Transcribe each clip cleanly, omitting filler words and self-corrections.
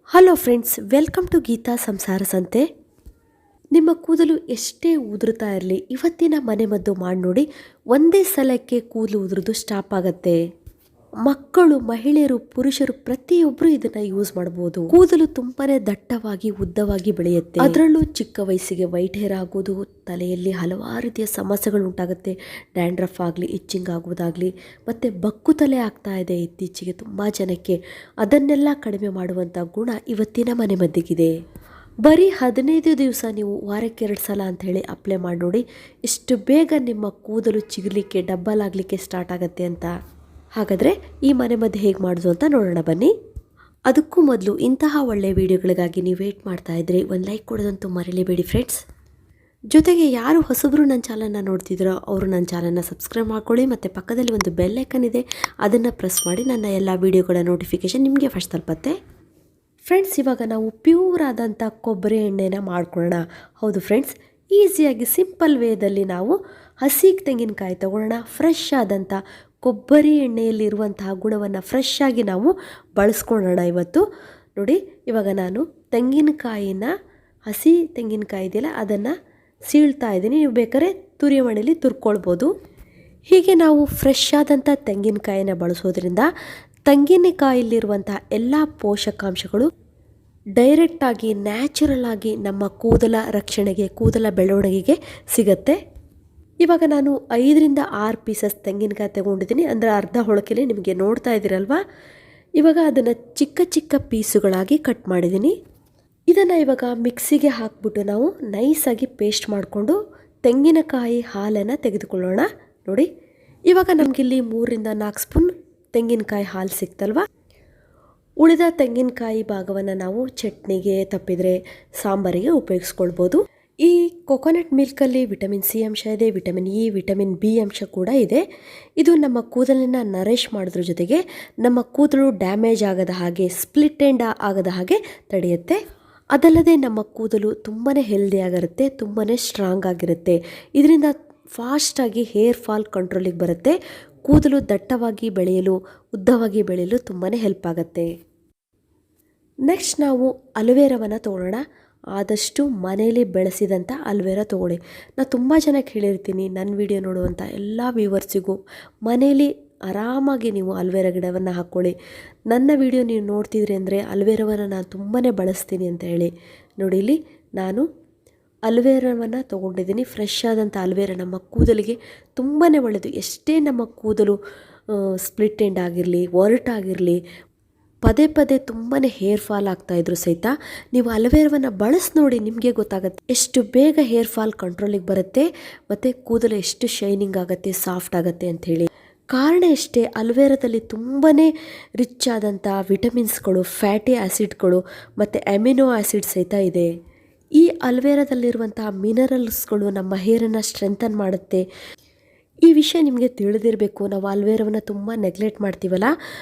Hello friends, welcome to Geetha Samsara Sante. ನಿಮ್ಮ ಕೂದಲು ಎಷ್ಟೇ ಉದುರುತ್ತಾ ಇರಲಿ, ಇವತ್ತಿನ ಮನೆಮದ್ದು ಮಾಡಿ ನೋಡಿ, ಒಂದೇ ಸಲಕ್ಕೆ ಕೂದಲು ಉದುರೋದು ಸ್ಟಾಪ್ ಆಗುತ್ತೆ. ಮಕ್ಕಳು, ಮಹಿಳೆಯರು, ಪುರುಷರು ಪ್ರತಿಯೊಬ್ಬರು ಇದನ್ನ ಯೂಸ್ ಮಾಡಬಹುದು. ಕೂದಲು ತುಂಬಾನೇ ದಟ್ಟವಾಗಿ ಉದ್ದವಾಗಿ ಬೆಳೆಯುತ್ತೆ. ಅದರಲ್ಲೂ ಚಿಕ್ಕ ವಯಸ್ಸಿಗೆ ವೈಟ್ ಹೇರ್ ಆಗೋದು, ತಲೆಯಲ್ಲಿ ಹಲವಾರು ರೀತಿಯ ಸಮಸ್ಯೆಗಳು ಉಂಟಾಗುತ್ತೆ. ಡ್ಯಾಂಡ್ರಫ್ ಆಗಲಿ, ಇಚ್ಚಿಂಗ್ ಆಗುವುದಾಗಲಿ, ಮತ್ತೆ ಬಕ್ಕು ತಲೆ ಆಗ್ತಾ ಇದೆ ಇತ್ತೀಚೆಗೆ ತುಂಬಾ ಜನಕ್ಕೆ. ಅದನ್ನೆಲ್ಲ ಕಡಿಮೆ ಮಾಡುವಂತ ಗುಣ ಇವತ್ತಿನ ಮನೆಮದ್ದಿಗಿದೆ. ಬರೀ 15 ದಿವಸ ನೀವು ವಾರಕ್ಕೆ 2 ಸಲ ಅಂತ ಹೇಳಿ ಅಪ್ಲೈ ಮಾಡಿ ನೋಡಿ, ಎಷ್ಟು ಬೇಗ ನಿಮ್ಮ ಕೂದಲು ಚಿಗುರಲಿಕ್ಕೆ, ಡಬ್ಬಲ್ ಆಗಲಿಕ್ಕೆ ಸ್ಟಾರ್ಟ್ ಆಗುತ್ತೆ ಅಂತ. ಹಾಗಾದರೆ ಈ ಮನೆಮದ್ದು ಹೇಗೆ ಮಾಡೋದು ಅಂತ ನೋಡೋಣ ಬನ್ನಿ. ಅದಕ್ಕೂ ಮೊದಲು ಇಂತಹ ಒಳ್ಳೆಯ ವಿಡಿಯೋಗಳಿಗಾಗಿ ನೀವು ವೇಟ್ ಮಾಡ್ತಾ ಇದ್ರೆ ಒಂದು ಲೈಕ್ ಕೊಡೋದಂತೂ ಮರೀಲೇಬೇಡಿ ಫ್ರೆಂಡ್ಸ್. ಜೊತೆಗೆ ಯಾರು ಹೊಸಬರು ನನ್ನ ಚಾನಲ್ನ ನೋಡ್ತಿದ್ರೋ ಅವರು ನನ್ನ ಚಾನಲ್ನ ಸಬ್ಸ್ಕ್ರೈಬ್ ಮಾಡ್ಕೊಳ್ಳಿ, ಮತ್ತು ಪಕ್ಕದಲ್ಲಿ ಒಂದು ಬೆಲ್ ಐಕನ್ ಇದೆ, ಅದನ್ನು ಪ್ರೆಸ್ ಮಾಡಿ ನನ್ನ ಎಲ್ಲ ವಿಡಿಯೋಗಳ ನೋಟಿಫಿಕೇಷನ್ ನಿಮಗೆ ಫಸ್ಟ್ ತಲುಪುತ್ತೆ. ಫ್ರೆಂಡ್ಸ್, ಇವಾಗ ನಾವು ಪ್ಯೂರ್ ಆದಂಥ ಕೊಬ್ಬರಿ ಎಣ್ಣೆನ ಮಾಡ್ಕೊಳ್ಳೋಣ. ಹೌದು ಫ್ರೆಂಡ್ಸ್, ಈಸಿಯಾಗಿ ಸಿಂಪಲ್ ವೇದಲ್ಲಿ ನಾವು ಹಸಿ ತೆಂಗಿನಕಾಯಿ ತಗೊಳ್ಳೋಣ. ಫ್ರೆಶ್ ಆದಂಥ ಕೊಬ್ಬರಿ ಎಣ್ಣೆಯಲ್ಲಿರುವಂತಹ ಗುಣವನ್ನು ಫ್ರೆಶ್ ಆಗಿ ನಾವು ಬಳಸ್ಕೊಳ್ಳೋಣ ಇವತ್ತು. ನೋಡಿ, ಇವಾಗ ನಾನು ತೆಂಗಿನಕಾಯಿನ, ಹಸಿ ತೆಂಗಿನಕಾಯಿ ಇದೆಯಲ್ಲ ಅದನ್ನು ಸೀಳ್ತಾ ಇದ್ದೀನಿ. ನೀವು ಬೇಕಾದ್ರೆ ತುರಿಯ ಮಣೆಯಲ್ಲಿ ತುರ್ಕೊಳ್ಬೋದು. ಹೀಗೆ ನಾವು ಫ್ರೆಶ್ ಆದಂಥ ತೆಂಗಿನಕಾಯಿನ ಬಳಸೋದ್ರಿಂದ ತೆಂಗಿನಕಾಯಿಲಿರುವಂಥ ಎಲ್ಲ ಪೋಷಕಾಂಶಗಳು ಡೈರೆಕ್ಟಾಗಿ, ನ್ಯಾಚುರಲ್ ಆಗಿ ನಮ್ಮ ಕೂದಲ ರಕ್ಷಣೆಗೆ, ಕೂದಲ ಬೆಳವಣಿಗೆಗೆ ಸಿಗತ್ತೆ. ಇವಾಗ ನಾನು 5ರಿಂದ 6 ಪೀಸಸ್ ತೆಂಗಿನಕಾಯಿ ತಗೊಂಡಿದ್ದೀನಿ, ಅಂದರೆ ಅರ್ಧ ಹೊಳಕೆಲೆ ನಿಮಗೆ ನೋಡ್ತಾ ಇದ್ದೀರಲ್ವಾ. ಇವಾಗ ಅದನ್ನು ಚಿಕ್ಕ ಚಿಕ್ಕ ಪೀಸುಗಳಾಗಿ ಕಟ್ ಮಾಡಿದ್ದೀನಿ. ಇದನ್ನು ಇವಾಗ ಮಿಕ್ಸಿಗೆ ಹಾಕ್ಬಿಟ್ಟು ನಾವು ನೈಸಾಗಿ ಪೇಸ್ಟ್ ಮಾಡಿಕೊಂಡು ತೆಂಗಿನಕಾಯಿ ಹಾಲನ್ನು ತೆಗೆದುಕೊಳ್ಳೋಣ. ನೋಡಿ, ಇವಾಗ ನಮಗಿಲ್ಲಿ 3ರಿಂದ 4 ಸ್ಪೂನ್ ತೆಂಗಿನಕಾಯಿ ಹಾಲು ಸಿಕ್ತಲ್ವ. ಉಳಿದ ತೆಂಗಿನಕಾಯಿ ಭಾಗವನ್ನು ನಾವು ಚಟ್ನಿಗೆ, ತಪ್ಪಿದರೆ ಸಾಂಬಾರಿಗೆ ಉಪಯೋಗಿಸ್ಕೊಳ್ಬೋದು. ಈ ಕೊಕೊನಟ್ ಮಿಲ್ಕಲ್ಲಿ ವಿಟಮಿನ್ ಸಿ ಅಂಶ ಇದೆ, ವಿಟಮಿನ್ ಇ, ವಿಟಮಿನ್ ಬಿ ಅಂಶ ಕೂಡ ಇದೆ. ಇದು ನಮ್ಮ ಕೂದಲನ್ನು ನರಿಷ್ ಮಾಡೋದ್ರ ಜೊತೆಗೆ ನಮ್ಮ ಕೂದಲು ಡ್ಯಾಮೇಜ್ ಆಗದ ಹಾಗೆ, ಸ್ಪ್ಲಿಟ್ ಎಂಡ್ ಆಗದ ಹಾಗೆ ತಡೆಯುತ್ತೆ. ಅದಲ್ಲದೆ ನಮ್ಮ ಕೂದಲು ತುಂಬಾ ಹೆಲ್ದಿಯಾಗಿರುತ್ತೆ, ತುಂಬಾ ಸ್ಟ್ರಾಂಗ್ ಆಗಿರುತ್ತೆ. ಇದರಿಂದ ಫಾಸ್ಟಾಗಿ ಹೇರ್ ಫಾಲ್ ಕಂಟ್ರೋಲಿಗೆ ಬರುತ್ತೆ. ಕೂದಲು ದಟ್ಟವಾಗಿ ಬೆಳೆಯಲು, ಉದ್ದವಾಗಿ ಬೆಳೆಯಲು ತುಂಬಾ ಹೆಲ್ಪ್ ಆಗುತ್ತೆ. ನೆಕ್ಸ್ಟ್ ನಾವು ಅಲೋವೆರಾವನ್ನು ತೊಗೊಳ್ಳೋಣ. ಆದಷ್ಟು ಮನೆಯಲ್ಲಿ ಬೆಳೆಸಿದಂಥ ಅಲೋವೆರಾ ತೊಗೊಳ್ಳಿ. ನಾನು ತುಂಬ ಜನಕ್ಕೆ ಹೇಳಿರ್ತೀನಿ, ನನ್ನ ವಿಡಿಯೋ ನೋಡುವಂಥ ಎಲ್ಲ ವ್ಯೂವರ್ಸಿಗೂ ಮನೆಯಲ್ಲಿ ಆರಾಮಾಗಿ ನೀವು ಅಲೋವೆರಾ ಗಿಡವನ್ನು ಹಾಕ್ಕೊಳ್ಳಿ. ನನ್ನ ವಿಡಿಯೋ ನೀವು ನೋಡ್ತಿದ್ರಿ ಅಂದರೆ ಅಲೋವೆರಾವನ್ನು ನಾನು ತುಂಬಾ ಬಳಸ್ತೀನಿ ಅಂತ ಹೇಳಿ. ನೋಡಿ, ಇಲ್ಲಿ ನಾನು ಅಲೋವೆರಾವನ್ನು ತೊಗೊಂಡಿದ್ದೀನಿ. ಫ್ರೆಶ್ ಆದಂಥ ಅಲೋವೆರಾ ನಮ್ಮ ಕೂದಲಿಗೆ ತುಂಬಾ ಒಳ್ಳೆಯದು. ಎಷ್ಟೇ ನಮ್ಮ ಕೂದಲು ಸ್ಪ್ಲಿಟ್ ಎಂಡ್ ಆಗಿರಲಿ, ಒರಟಾಗಿರಲಿ, ಪದೇ ಪದೇ ತುಂಬಾ ಹೇರ್ ಫಾಲ್ ಆಗ್ತಾಯಿದ್ರು ಸಹಿತ ನೀವು ಅಲೋವೆರಾವನ್ನು ಬಳಸಿ ನೋಡಿ, ನಿಮಗೆ ಗೊತ್ತಾಗುತ್ತೆ ಎಷ್ಟು ಬೇಗ ಹೇರ್ ಫಾಲ್ ಕಂಟ್ರೋಲಿಗೆ ಬರುತ್ತೆ, ಮತ್ತು ಕೂದಲು ಎಷ್ಟು ಶೈನಿಂಗ್ ಆಗುತ್ತೆ, ಸಾಫ್ಟ್ ಆಗುತ್ತೆ ಅಂಥೇಳಿ. ಕಾರಣ ಎಷ್ಟೇ, ಅಲೋವೆರಾದಲ್ಲಿ ತುಂಬಾ ರಿಚ್ ಆದಂಥ ವಿಟಮಿನ್ಸ್ಗಳು, ಫ್ಯಾಟಿ ಆ್ಯಸಿಡ್ಗಳು ಮತ್ತು ಅಮಿನೋ ಆ್ಯಸಿಡ್ ಸಹಿತ ಇದೆ. ಈ ಅಲೋವೆರಾದಲ್ಲಿರುವಂತಹ ಮಿನರಲ್ಸ್ಗಳು ನಮ್ಮ ಹೇರನ್ನು ಸ್ಟ್ರೆಂಥನ್ ಮಾಡುತ್ತೆ. ಈ ವಿಷಯ ನಿಮಗೆ ತಿಳಿದಿರಬೇಕು. ನಾವು ಅಲೋವೆರಾವನ್ನು ತುಂಬ ನೆಗ್ಲೆಕ್ಟ್ ಮಾಡ್ತೀವಲ್ಲ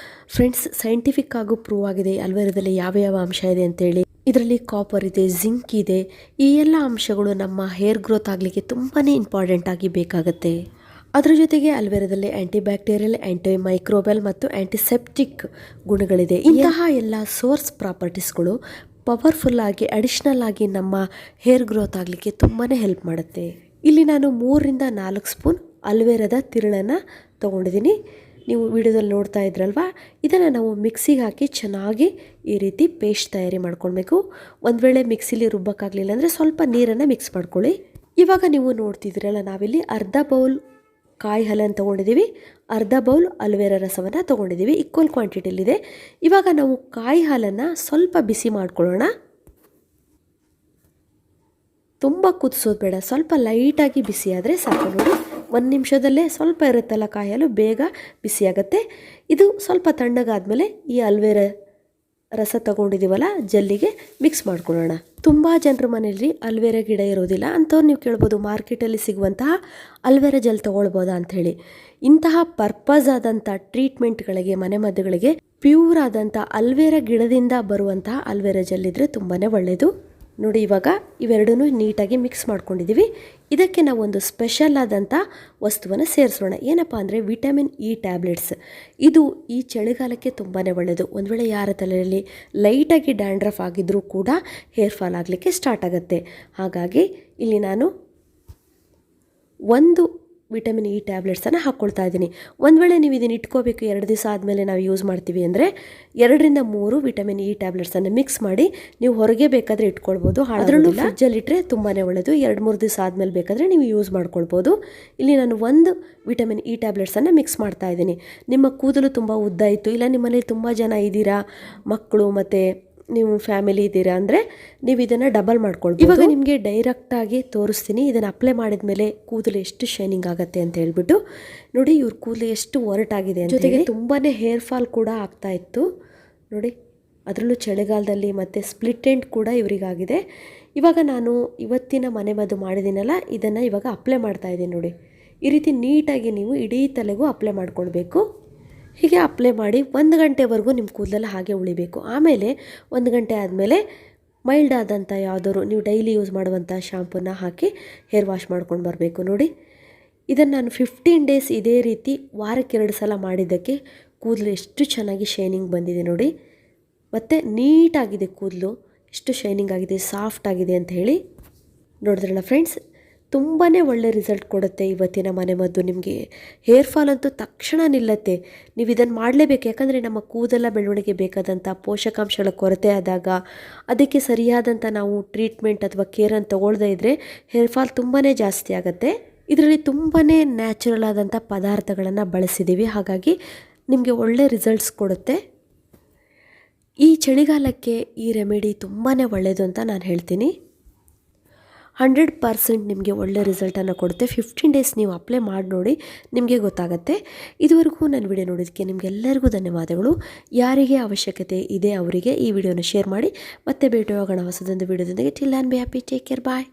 ಫ್ರೆಂಡ್ಸ್. ಸೈಂಟಿಫಿಕ್ ಆಗೂ ಪ್ರೂವ್ ಆಗಿದೆ ಅಲೋವೆರಾದಲ್ಲಿ ಯಾವ ಅಂಶ ಇದೆ ಅಂತೇಳಿ. ಇದರಲ್ಲಿ ಕಾಪರ್ ಇದೆ, ಜಿಂಕ್ ಇದೆ. ಈ ಎಲ್ಲ ಅಂಶಗಳು ನಮ್ಮ ಹೇರ್ ಗ್ರೋತ್ ಆಗಲಿಕ್ಕೆ ತುಂಬಾ ಇಂಪಾರ್ಟೆಂಟ್ ಆಗಿ ಬೇಕಾಗುತ್ತೆ. ಅದರ ಜೊತೆಗೆ ಅಲೋವೆರಾದಲ್ಲಿ ಆ್ಯಂಟಿ ಬ್ಯಾಕ್ಟೀರಿಯಲ್, ಆ್ಯಂಟಿ ಮೈಕ್ರೋಬಲ್ ಮತ್ತು ಆ್ಯಂಟಿಸೆಪ್ಟಿಕ್ ಗುಣಗಳಿದೆ. ಇಂತಹ ಎಲ್ಲ ಸೋರ್ಸ್ ಪ್ರಾಪರ್ಟೀಸ್ಗಳು ಪವರ್ಫುಲ್ ಆಗಿ, ಅಡಿಷ್ನಲ್ ಆಗಿ ನಮ್ಮ ಹೇರ್ ಗ್ರೋತ್ ಆಗಲಿಕ್ಕೆ ತುಂಬಾ ಹೆಲ್ಪ್ ಮಾಡುತ್ತೆ. ಇಲ್ಲಿ ನಾನು 3ರಿಂದ 4 ಸ್ಪೂನ್ ಅಲೋವೆರಾದ ತಿರುಳನ್ನು ತೊಗೊಂಡಿದ್ದೀನಿ. ನೀವು ವಿಡಿಯೋದಲ್ಲಿ ನೋಡ್ತಾ ಇದ್ರಲ್ವ. ಇದನ್ನು ನಾವು ಮಿಕ್ಸಿಗೆ ಹಾಕಿ ಚೆನ್ನಾಗಿ ಈ ರೀತಿ ಪೇಸ್ಟ್ ತಯಾರಿ ಮಾಡ್ಕೊಳ್ಬೇಕು. ಒಂದು ವೇಳೆ ಮಿಕ್ಸಿಲಿ ರುಬ್ಬಕ್ಕಾಗಲಿಲ್ಲ ಅಂದರೆ ಸ್ವಲ್ಪ ನೀರನ್ನು ಮಿಕ್ಸ್ ಮಾಡ್ಕೊಳ್ಳಿ. ಇವಾಗ ನೀವು ನೋಡ್ತಿದ್ದೀರಲ್ಲ, ನಾವಿಲ್ಲಿ ಅರ್ಧ ಬೌಲ್ ಕಾಯಿ ಹಾಲನ್ನು ತೊಗೊಂಡಿದ್ದೀವಿ, ಅರ್ಧ ಬೌಲ್ ಅಲೋವೆರಾ ರಸವನ್ನು ತೊಗೊಂಡಿದ್ದೀವಿ. ಈಕ್ವಲ್ ಕ್ವಾಂಟಿಟಿಯಲ್ಲಿದೆ. ಇವಾಗ ನಾವು ಕಾಯಿ ಹಾಲನ್ನು ಸ್ವಲ್ಪ ಬಿಸಿ ಮಾಡ್ಕೊಳ್ಳೋಣ. ತುಂಬ ಕುದಿಸೋದು ಬೇಡ, ಸ್ವಲ್ಪ ಲೈಟಾಗಿ ಬಿಸಿ ಆದರೆ ಸಾಕು. ನೋಡಿ, 1 ನಿಮಿಷದಲ್ಲೇ ಸ್ವಲ್ಪ ಇರುತ್ತಲ್ಲ ಕಾಯಿ ಹಾಲು, ಬೇಗ ಬಿಸಿಯಾಗತ್ತೆ. ಇದು ಸ್ವಲ್ಪ ತಣ್ಣಗಾದ್ಮೇಲೆ ಈ ಅಲೋವೆರಾ ರಸ ತಗೊಂಡಿದ್ದೀವಲ್ಲ ಜೆಲ್ಲಿಗೆ ಮಿಕ್ಸ್ ಮಾಡ್ಕೊಳ್ಳೋಣ. ತುಂಬ ಜನರ ಮನೆಯಲ್ಲಿ ಅಲೋವೆರಾ ಗಿಡ ಇರೋದಿಲ್ಲ ಅಂಥವ್ರು ನೀವು ಕೇಳ್ಬೋದು, ಮಾರ್ಕೆಟಲ್ಲಿ ಸಿಗುವಂತಹ ಅಲೋವೆರಾ ಜೆಲ್ ತೊಗೊಳ್ಬೋದಾ ಅಂಥೇಳಿ. ಇಂತಹ ಪರ್ಪಸ್ ಆದಂಥ ಟ್ರೀಟ್ಮೆಂಟ್ಗಳಿಗೆ, ಮನೆಮದ್ದುಗಳಿಗೆ ಪ್ಯೂರ್ ಆದಂಥ ಅಲೋವೆರಾ ಗಿಡದಿಂದ ಬರುವಂತಹ ಅಲೋವೆರಾ ಜೆಲ್ ಇದ್ದರೆ ತುಂಬಾ ಒಳ್ಳೆಯದು. ನೋಡಿ ಇವಾಗ ಇವೆರಡನ್ನೂ ನೀಟಾಗಿ ಮಿಕ್ಸ್ ಮಾಡ್ಕೊಂಡಿದ್ದೀವಿ. ಇದಕ್ಕೆ ನಾವು ಒಂದು ಸ್ಪೆಷಲ್ ಆದಂಥ ವಸ್ತುವನ್ನು ಸೇರಿಸೋಣ. ಏನಪ್ಪ ಅಂದರೆ ವಿಟಮಿನ್ ಇ ಟ್ಯಾಬ್ಲೆಟ್ಸ್. ಇದು ಈ ಚಳಿಗಾಲಕ್ಕೆ ತುಂಬಾ ಒಳ್ಳೆಯದು. ಒಂದು ವೇಳೆ ಯಾರ ತಲೆಯಲ್ಲಿ ಲೈಟಾಗಿ ಡ್ಯಾಂಡ್ರಫ್ ಆಗಿದ್ರೂ ಕೂಡ ಹೇರ್ ಫಾಲ್ ಆಗಲಿಕ್ಕೆ ಸ್ಟಾರ್ಟ್ ಆಗುತ್ತೆ. ಹಾಗಾಗಿ ಇಲ್ಲಿ ನಾನು ಒಂದು ವಿಟಮಿನ್ ಇ ಟ್ಯಾಬ್ಲೆಟ್ಸನ್ನು ಹಾಕ್ಕೊಳ್ತಾ ಇದ್ದೀನಿ. ಒಂದು ವೇಳೆ ನೀವು ಇದನ್ನು ಇಟ್ಕೋಬೇಕು 2 ದಿವಸ ಆದಮೇಲೆ ನಾವು ಯೂಸ್ ಮಾಡ್ತೀವಿ ಅಂದರೆ 2-3 ವಿಟಮಿನ್ ಇ ಟ್ಯಾಬ್ಲೆಟ್ಸನ್ನು ಮಿಕ್ಸ್ ಮಾಡಿ ನೀವು ಹೊರಗೆ ಬೇಕಾದರೆ ಇಟ್ಕೊಳ್ಬೋದು. ಅದರಲ್ಲೂ ಫ್ರಿಜ್ಜಲ್ಲಿ ಇಟ್ಟರೆ ತುಂಬಾ ಒಳ್ಳೆಯದು. 2-3 ದಿವಸ ಆದಮೇಲೆ ಬೇಕಾದರೆ ನೀವು ಯೂಸ್ ಮಾಡ್ಕೊಳ್ಬೋದು. ಇಲ್ಲಿ ನಾನು 1 ವಿಟಮಿನ್ ಇ ಟ್ಯಾಬ್ಲೆಟ್ಸನ್ನು ಮಿಕ್ಸ್ ಮಾಡ್ತಾ ಇದ್ದೀನಿ. ನಿಮ್ಮ ಕೂದಲು ತುಂಬ ಉದ್ದ ಇತ್ತು, ಇಲ್ಲ ನಿಮ್ಮಲ್ಲಿ ತುಂಬ ಜನ ಇದ್ದೀರಾ, ಮಕ್ಕಳು ಮತ್ತು ನೀವು ಫ್ಯಾಮಿಲಿ ಇದ್ದೀರಾ ಅಂದರೆ ನೀವು ಇದನ್ನು ಡಬಲ್ ಮಾಡ್ಕೊಳ್ಬೋದು. ಇವಾಗ ನಿಮಗೆ ಡೈರೆಕ್ಟಾಗಿ ತೋರಿಸ್ತೀನಿ. ಇದನ್ನು ಅಪ್ಲೈ ಮಾಡಿದ ಮೇಲೆ ಕೂದಲು ಎಷ್ಟು ಶೈನಿಂಗ್ ಆಗುತ್ತೆ ಅಂತ ಹೇಳ್ಬಿಟ್ಟು. ನೋಡಿ ಇವ್ರ ಕೂದಲು ಎಷ್ಟು ಒರಟಾಗಿದೆ, ಜೊತೆಗೆ ತುಂಬಾ ಹೇರ್ ಫಾಲ್ ಕೂಡ ಆಗ್ತಾ ಇತ್ತು ನೋಡಿ. ಅದರಲ್ಲೂ ಚಳಿಗಾಲದಲ್ಲಿ ಮತ್ತು ಸ್ಪ್ಲಿಟ್ ಎಂಡ್ ಕೂಡ ಇವರಿಗಾಗಿದೆ. ಇವಾಗ ನಾನು ಇವತ್ತಿನ ಮನೆಮದ್ದು ಮಾಡಿದ್ದೀನಲ್ಲ, ಇದನ್ನು ಇವಾಗ ಅಪ್ಲೈ ಮಾಡ್ತಾ ಇದ್ದೀನಿ ನೋಡಿ. ಈ ರೀತಿ ನೀಟಾಗಿ ನೀವು ಇಡೀ ತಲೆಗೂ ಅಪ್ಲೈ ಮಾಡ್ಕೊಳ್ಬೇಕು. ಹೀಗೆ ಅಪ್ಲೈ ಮಾಡಿ 1 ಗಂಟೆವರೆಗೂ ನಿಮ್ಮ ಕೂದಲೆಲ್ಲ ಹಾಗೆ ಉಳಿಬೇಕು. ಆಮೇಲೆ 1 ಗಂಟೆ ಆದಮೇಲೆ ಮೈಲ್ಡ್ ಆದಂಥ ಯಾವುದಾದ್ರು ನೀವು ಡೈಲಿ ಯೂಸ್ ಮಾಡುವಂಥ ಶಾಂಪೂನ ಹಾಕಿ ಹೇರ್ ವಾಶ್ ಮಾಡ್ಕೊಂಡು ಬರಬೇಕು. ನೋಡಿ ಇದನ್ನು ನಾನು 15 ಡೇಸ್ ಇದೇ ರೀತಿ ವಾರಕ್ಕೆ 2 ಸಲ ಮಾಡಿದ್ದಕ್ಕೆ ಕೂದಲು ಎಷ್ಟು ಚೆನ್ನಾಗಿ ಶೈನಿಂಗ್ ಬಂದಿದೆ ನೋಡಿ. ಮತ್ತು ನೀಟಾಗಿದೆ ಕೂದಲು, ಎಷ್ಟು ಶೈನಿಂಗ್ ಆಗಿದೆ, ಸಾಫ್ಟ್ ಆಗಿದೆ ಅಂತ ಹೇಳಿ. ನೋಡಿದ್ರಲ್ಲ ಫ್ರೆಂಡ್ಸ್, ತುಂಬಾ ಒಳ್ಳೆ ರಿಸಲ್ಟ್ ಕೊಡುತ್ತೆ ಇವತ್ತಿನ ಮನೆಮದ್ದು. ನಿಮಗೆ ಹೇರ್ ಫಾಲ್ ಅಂತೂ ತಕ್ಷಣ ನಿಲ್ಲತ್ತೆ. ನೀವು ಇದನ್ನು ಮಾಡಲೇಬೇಕು. ಯಾಕಂದರೆ ನಮ್ಮ ಕೂದಲ ಬೆಳವಣಿಗೆ ಬೇಕಾದಂಥ ಪೋಷಕಾಂಶಗಳ ಕೊರತೆ ಆದಾಗ ಅದಕ್ಕೆ ಸರಿಯಾದಂಥ ನಾವು ಟ್ರೀಟ್ಮೆಂಟ್ ಅಥವಾ ಕೇರನ್ನು ತಗೊಳ್ಳದೇ ಇದ್ದರೆ ಹೇರ್ ಫಾಲ್ ತುಂಬಾ ಜಾಸ್ತಿ ಆಗುತ್ತೆ. ಇದರಲ್ಲಿ ತುಂಬಾ ನ್ಯಾಚುರಲ್ ಆದಂಥ ಪದಾರ್ಥಗಳನ್ನು ಬಳಸಿದ್ದೀವಿ. ಹಾಗಾಗಿ ನಿಮಗೆ ಒಳ್ಳೆ ರಿಸಲ್ಟ್ಸ್ ಕೊಡುತ್ತೆ. ಈ ಚಳಿಗಾಲಕ್ಕೆ ಈ ರೆಮಿಡಿ ತುಂಬಾ ಒಳ್ಳೆಯದು ಅಂತ ನಾನು ಹೇಳ್ತೀನಿ. 100% ನಿಮಗೆ ಒಳ್ಳೆ ರಿಸಲ್ಟನ್ನು ಕೊಡುತ್ತೆ. 15 ಡೇಸ್ ನೀವು ಅಪ್ಲೈ ಮಾಡಿ ನೋಡಿ, ನಿಮಗೆ ಗೊತ್ತಾಗುತ್ತೆ. ಇದುವರೆಗೂ ನನ್ನ ವಿಡಿಯೋ ನೋಡೋದಕ್ಕೆ ನಿಮಗೆಲ್ಲರಿಗೂ ಧನ್ಯವಾದಗಳು. ಯಾರಿಗೆ ಅವಶ್ಯಕತೆ ಇದೆ ಅವರಿಗೆ ಈ ವಿಡಿಯೋನ ಶೇರ್ ಮಾಡಿ. ಮತ್ತೆ ಭೇಟಿಯಾಗೋಣ ಹೊಸದೊಂದು ವಿಡಿಯೋದೊಂದಿಗೆ. Till and be happy, take care, bye.